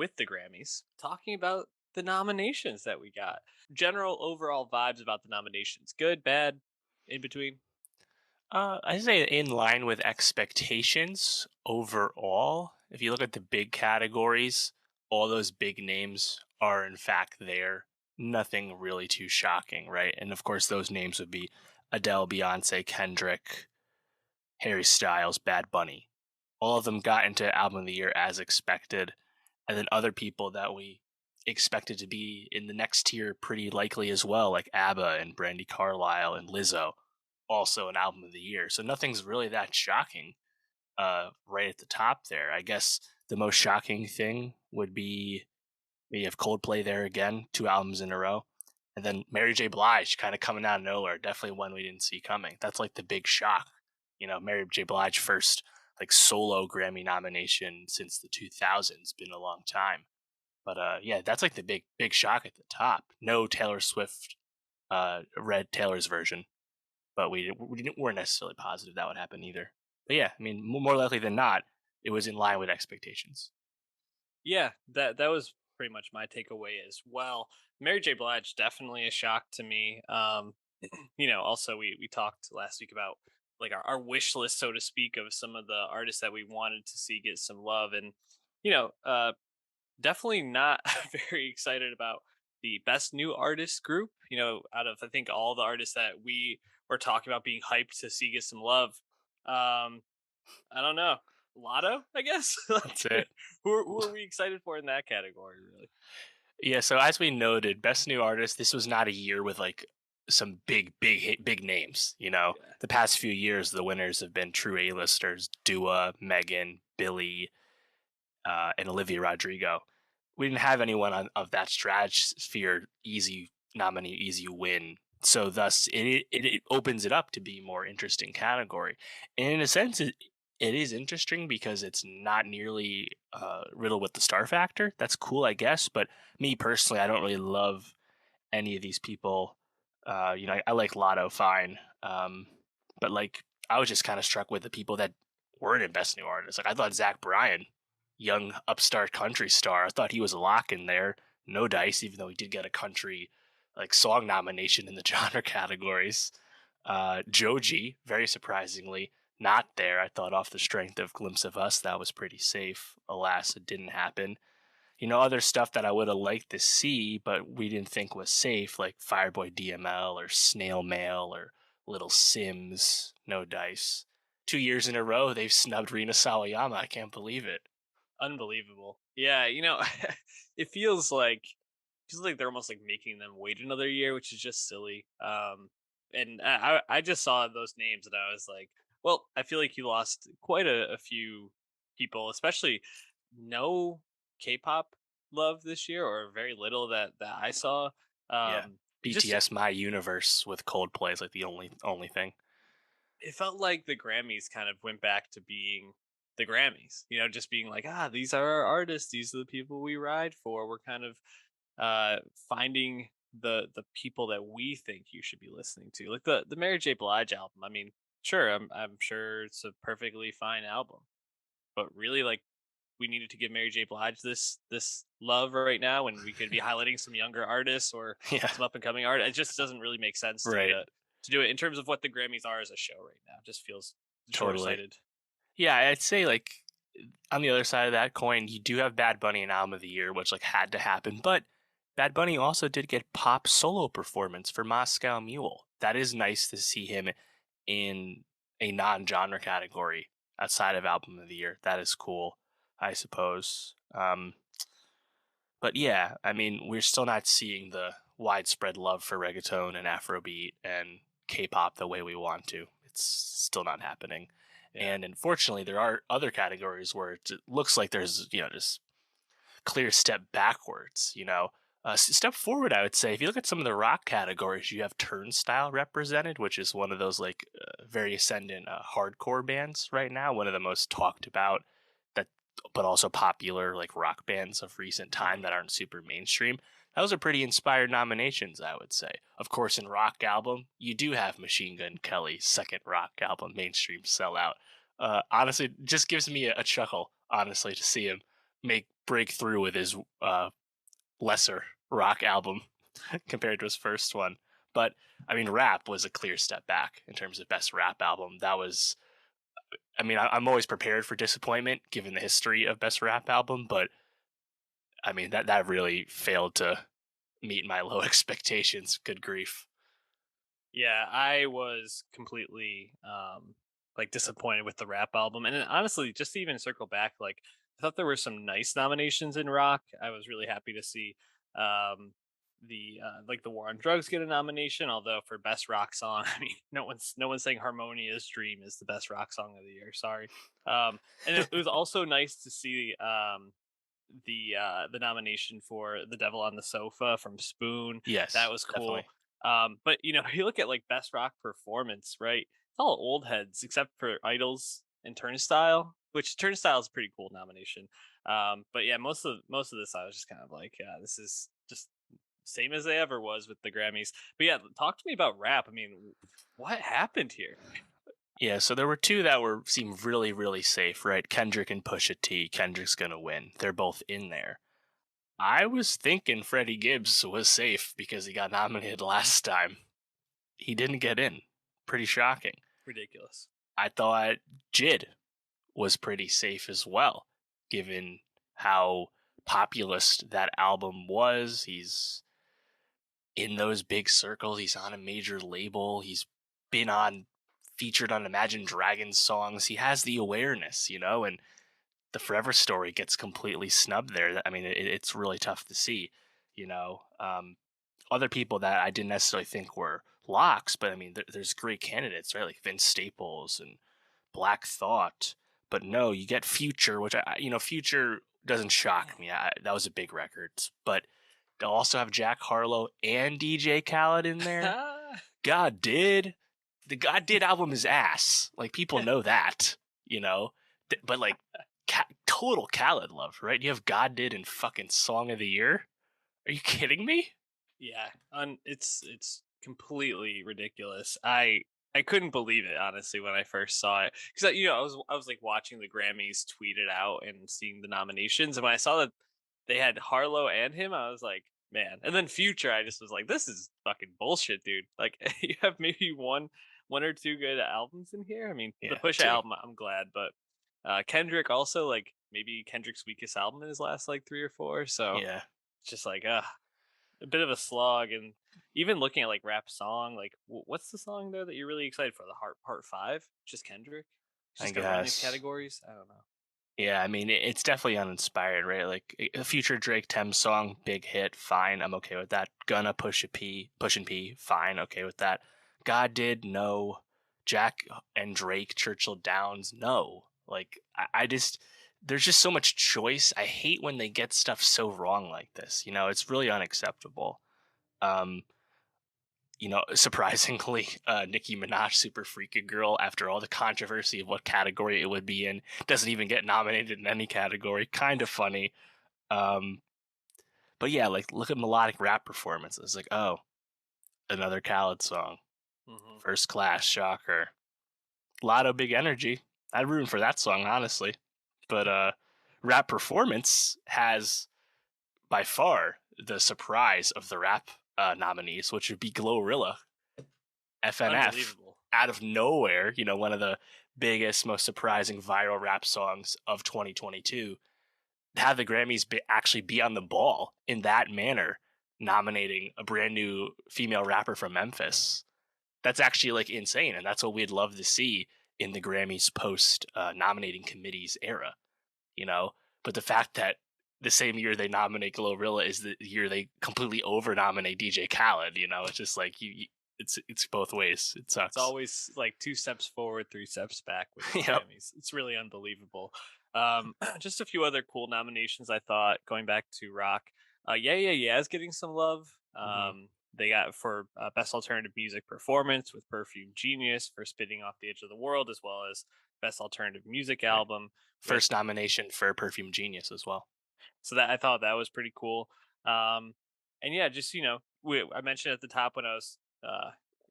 with the Grammys, talking about the nominations that we got. General overall vibes about the nominations. Good, bad, in between. I say in line with expectations overall. If you look at the big categories, all those big names are in fact there. Nothing really too shocking, right? And of course, those names would be Adele, Beyonce, Kendrick, Harry Styles, Bad Bunny. All of them got into Album of the Year as expected. And then other people that we expected to be in the next tier pretty likely as well, like ABBA and Brandy Carlisle and Lizzo, also an Album of the Year. So nothing's really that shocking right at the top there. I guess the most shocking thing would be you have Coldplay there again, 2 albums in a row. And then Mary J. Blige kind of coming out of nowhere, definitely one we didn't see coming. That's like the big shock. Mary J. Blige first like solo Grammy nomination since the 2000s, been a long time. But yeah, that's like the big shock at the top. No Taylor Swift read Taylor's version, but weren't necessarily positive that would happen either. But yeah, I mean, more likely than not, it was in line with expectations. Yeah, that was pretty much my takeaway as well. Mary J. Blige definitely a shock to me. Also we talked last week about like our wish list, so to speak, of some of the artists that we wanted to see get some love, and you know, uh, definitely not very excited about the best new artist group. Out of I think all the artists that we were talking about being hyped to see get some love. Um, I don't know. Lotto, I guess. That's Like, it. who are we excited for in that category? Really? Yeah, so as we noted, best new artist, this was not a year with like some big names. Yeah. The past few years, the winners have been true A-listers: Dua, Megan, Billy, and Olivia Rodrigo. We didn't have anyone of that stratosphere easy nominee, easy win. So thus, it opens it up to be more interesting category. And in a sense, it is interesting because it's not nearly riddled with the star factor. That's cool, I guess. But me personally, I don't really love any of these people. I like Lotto fine, but like I was just kind of struck with the people that weren't in Best New Artist. Like I thought Zach Bryan, young upstart country star, I thought he was a lock in there. No dice, even though he did get a country like song nomination in the genre categories. Joji, very surprisingly, not there. I thought off the strength of Glimpse of Us, that was pretty safe. Alas, it didn't happen. Other stuff that I would have liked to see, but we didn't think was safe, like Fireboy DML or Snail Mail or Little Sims, no dice. 2 years in a row, they've snubbed Rina Sawayama. I can't believe it. Unbelievable. Yeah, it feels like they're almost like making them wait another year, which is just silly. And I just saw those names and I was like, well, I feel like you lost quite a few people, especially no K-pop love this year, or very little that I saw. Yeah. It just BTS My Universe with Coldplay is like the only thing. it felt like the Grammys kind of went back to being the Grammys, just being like, these are our artists, these are the people we ride for. We're kind of finding the people that we think you should be listening to. Like the Mary J. Blige album. I mean, sure, I'm sure it's a perfectly fine album, but really like we needed to give Mary J. Blige this love right now when we could be highlighting some younger artists or Yeah. some up and coming art. It just doesn't really make sense to me Right. to do it in terms of what the Grammys are as a show right now. It just feels short Totally. sighted. Yeah, I'd say like on the other side of that coin, you do have Bad Bunny in Album of the Year, which like had to happen. But Bad Bunny also did get pop solo performance for Moscow Mule. That is nice to see him in a non-genre category outside of Album of the Year. That is cool, I suppose. But yeah, I mean, we're still not seeing the widespread love for reggaeton and Afrobeat and K-pop the way we want to. It's still not happening. Yeah. And unfortunately, there are other categories where it looks like there's, this clear step backwards, step forward, I would say. If you look at some of the rock categories, you have Turnstile represented, which is one of those like very ascendant hardcore bands right now, one of the most talked about, that, but also popular like rock bands of recent time Mhm. that aren't super mainstream. Those are pretty inspired nominations, I would say. Of course, in rock album, you do have Machine Gun Kelly's second rock album, Mainstream Sellout. Honestly, just gives me a chuckle, honestly, to see him make break through with his lesser rock album compared to his first one. But I mean, rap was a clear step back in terms of best rap album. That was, I mean, I'm always prepared for disappointment given the history of best rap album, but I mean that really failed to meet my low expectations. Good grief. Yeah, I was completely like disappointed with the rap album. And then, honestly, just to even circle back, like I thought there were some nice nominations in rock. I was really happy to see the like the War on Drugs get a nomination, although for best rock song, I mean no one's saying Harmonia's Dream is the best rock song of the year. Sorry. And it was also nice to see the nomination for The Devil on the Sofa from Spoon. That Yes, was cool. definitely. But you look at like best rock performance, right? It's all old heads except for Idols and Turnstile, which Turnstile is a pretty cool nomination. But yeah, most of this I was just kind of like, yeah, this is just same as they ever was with the Grammys. But yeah, talk to me about rap. I mean, what happened here? Yeah, so there were two that were seemed really, really safe, right? Kendrick and Pusha T. Kendrick's gonna win. They're both in there. I was thinking Freddie Gibbs was safe because he got nominated last time. He didn't get in. Pretty shocking. Ridiculous. I thought Jid was pretty safe as well, given how populist that album was. He's in those big circles. He's on a major label. He's been on featured on Imagine Dragons songs. He has the awareness, and the Forever Story gets completely snubbed there. I mean, it's really tough to see, you know. Other people that I didn't necessarily think were locks, but I mean, there's great candidates, right? Like Vince Staples and Black Thought. But no, you get Future, which Future doesn't shock me. That was a big record, but they'll also have Jack Harlow and DJ Khaled in there. God did the God did album is ass. Like people know that, but like total Khaled love, right? You have God did and fucking Song of the Year. Are you kidding me? Yeah, it's completely ridiculous. I couldn't believe it honestly when I first saw it because I was like watching the Grammys tweet it out and seeing the nominations, and when I saw that they had Harlow and him, I was like, man. And then Future, I just was like, this is fucking bullshit, dude. Like you have maybe one or two good albums in here. I mean, the Yeah, Pusha two. album, I'm glad, but Kendrick also like maybe Kendrick's weakest album in his last like three or four. So Yeah, it's just like, a bit of a slog. And even looking at like rap song, like what's the song there that you're really excited for? The Heart Part Five, just Kendrick. He's I just gonna win these guess. categories. I don't know. Yeah, I mean, it's definitely uninspired, right? Like a future Drake Thames song, big hit, fine, I'm okay with that. Gonna Push and P, fine, okay with that. God did, no. Jack and Drake, Churchill Downs, no. Like I just, there's just so much choice. I hate when they get stuff so wrong like this. It's really unacceptable. Um, surprisingly, Nicki Minaj, Super Freaky Girl, after all the controversy of what category it would be in, doesn't even get nominated in any category. Kind of funny. Um, but yeah, like look at melodic rap performances. Like, oh, another Khaled song. Hmm. First Class, shocker. Lotto Big Energy. I'd root for that song, honestly. But rap performance has by far the surprise of the rap nominees, which would be Glorilla FNF Unbelievable. out of nowhere, one of the biggest, most surprising viral rap songs of 2022, have the Grammys actually be on the ball in that manner, nominating a brand new female rapper from Memphis. That's actually like insane. And that's what we'd love to see in the Grammys post nominating committees era, you know? But the fact that the same year they nominate Glorilla is the year they completely over nominate DJ Khaled, it's just like it's both ways. It It's sucks. always like two steps forward, three steps back with the Yep. Grammys. It's really unbelievable. Just a few other cool nominations I thought going back to rock. Yeah, yeah, yeah is getting some love. Hmm. They got for best alternative music performance with Perfume Genius for Spitting Off the Edge of the World, as well as best alternative music Right. album with. First nomination for Perfume Genius as well. So that I thought that was pretty cool. Um, and yeah, just I mentioned at the top when I was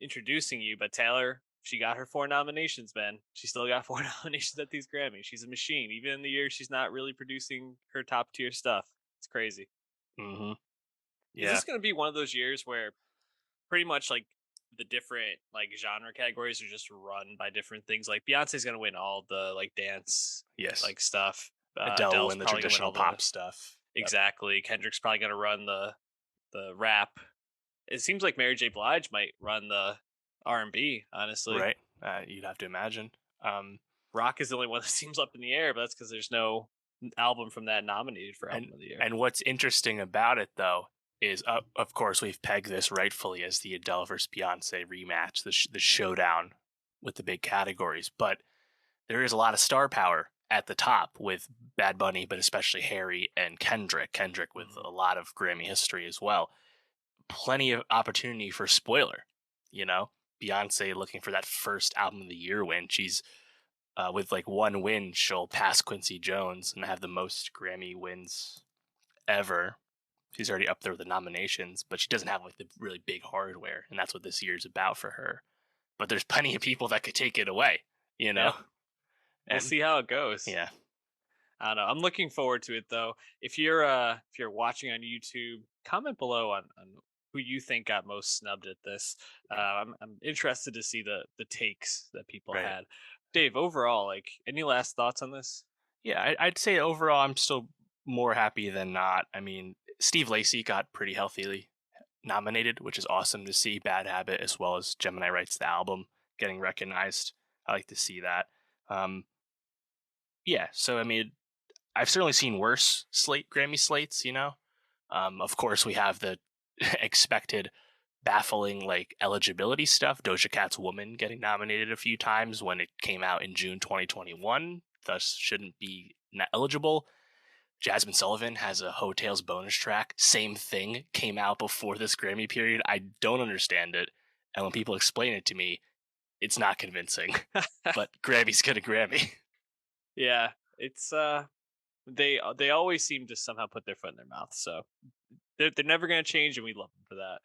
introducing you, but Taylor she got her 4 nominations, man. She still got 4 nominations at these Grammys. She's a machine, even in the year she's not really producing her top tier stuff. It's crazy. Hmm. Is Yeah. this gonna be one of those years where pretty much, like, the different, like, genre categories are just run by different things? Like, Beyonce's gonna win all the, like, dance, Yes. like, stuff. Adele will Adele's win the probably gonna win traditional all the. pop stuff. Yep. Exactly. Kendrick's probably gonna run the rap. It seems like Mary J. Blige might run the R&B, honestly. Right. You'd have to imagine. Um, Rock is the only one that seems up in the air, but that's because there's no album from that nominated for and album of the year. and what's interesting about it though is, of course, we've pegged this rightfully as the Adele versus Beyonce rematch, the showdown with the big categories. But there is a lot of star power at the top with Bad Bunny, but especially Harry and Kendrick. Kendrick with Mhm. a lot of Grammy history as well. Plenty of opportunity for spoiler. You know, Beyonce looking for that first album of the year win. She's with like one win, she'll pass Quincy Jones and have the most Grammy wins ever. She's already up there with the nominations, but she doesn't have like the really big hardware, and that's what this year's about for her. But there's plenty of people that could take it away, you know? Yep. We'll And see how it goes. yeah, I don't know. I'm looking forward to it though. If you're watching on YouTube, comment below on who you think got most snubbed at this. I'm interested to see the takes that people right. had. Dave, overall, like, any last thoughts on this? Yeah, I'd say overall, I'm still more happy than not. I mean, Steve Lacy got pretty healthily nominated, which is awesome to see. Bad Habit, as well as Gemini Writes the Album, getting recognized. I like to see that. Um, yeah, so I mean, I've certainly seen worse Grammy slates. Of course, we have the expected baffling like eligibility stuff. Doja Cat's Woman getting nominated a few times when it came out in June 2021, thus shouldn't be eligible. Jasmine Sullivan has a Hotels bonus track. Same thing came out before this Grammy period. I don't understand it. And when people explain it to me, it's not convincing. But Grammy's get a Grammy. Yeah, it's they always seem to somehow put their foot in their mouth. So they're never gonna change, and we love them for that.